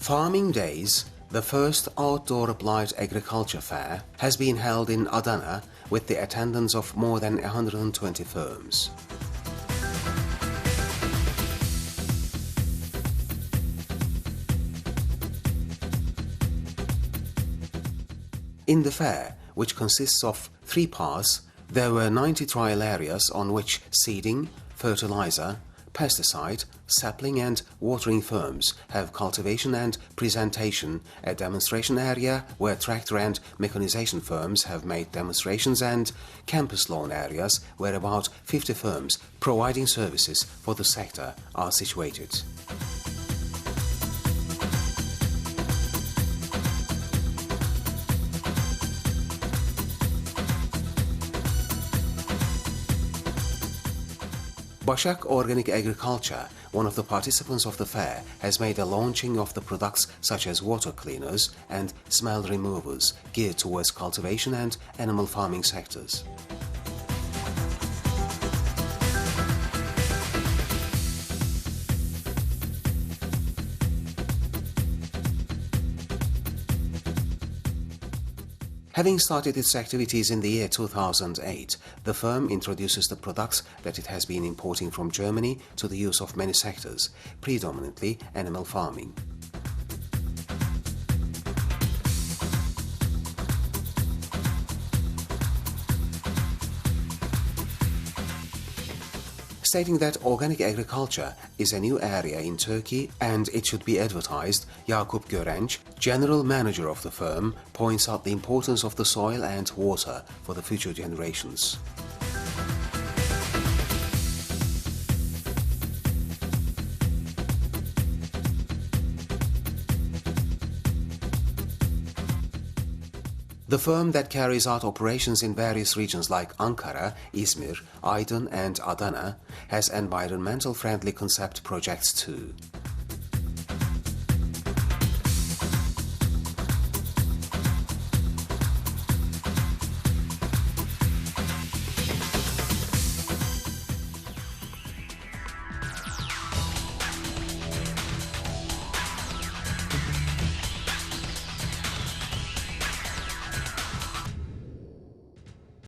Farming Days, the first outdoor applied agriculture fair, has been held in Adana with the attendance of more than 120 firms. In the fair, which consists of 3 parts, there were 90 trial areas on which seeding, fertilizer, pesticide, sapling and watering firms have cultivation and presentation, a demonstration area where tractor and mechanization firms have made demonstrations, and campus lawn areas where about 50 firms providing services for the sector are situated. Başak Organic Agriculture, one of the participants of the fair, has made a launching of the products such as water cleaners and smell removers geared towards cultivation and animal farming sectors. Having started its activities in the year 2008, the firm introduces the products that it has been importing from Germany to the use of many sectors, predominantly animal farming. Stating that organic agriculture is a new area in Turkey and it should be advertised, Yakup Görenç, general manager of the firm, points out the importance of the soil and water for the future generations. The firm that carries out operations in various regions like Ankara, Izmir, Aydın and Adana has environmental friendly concept projects too.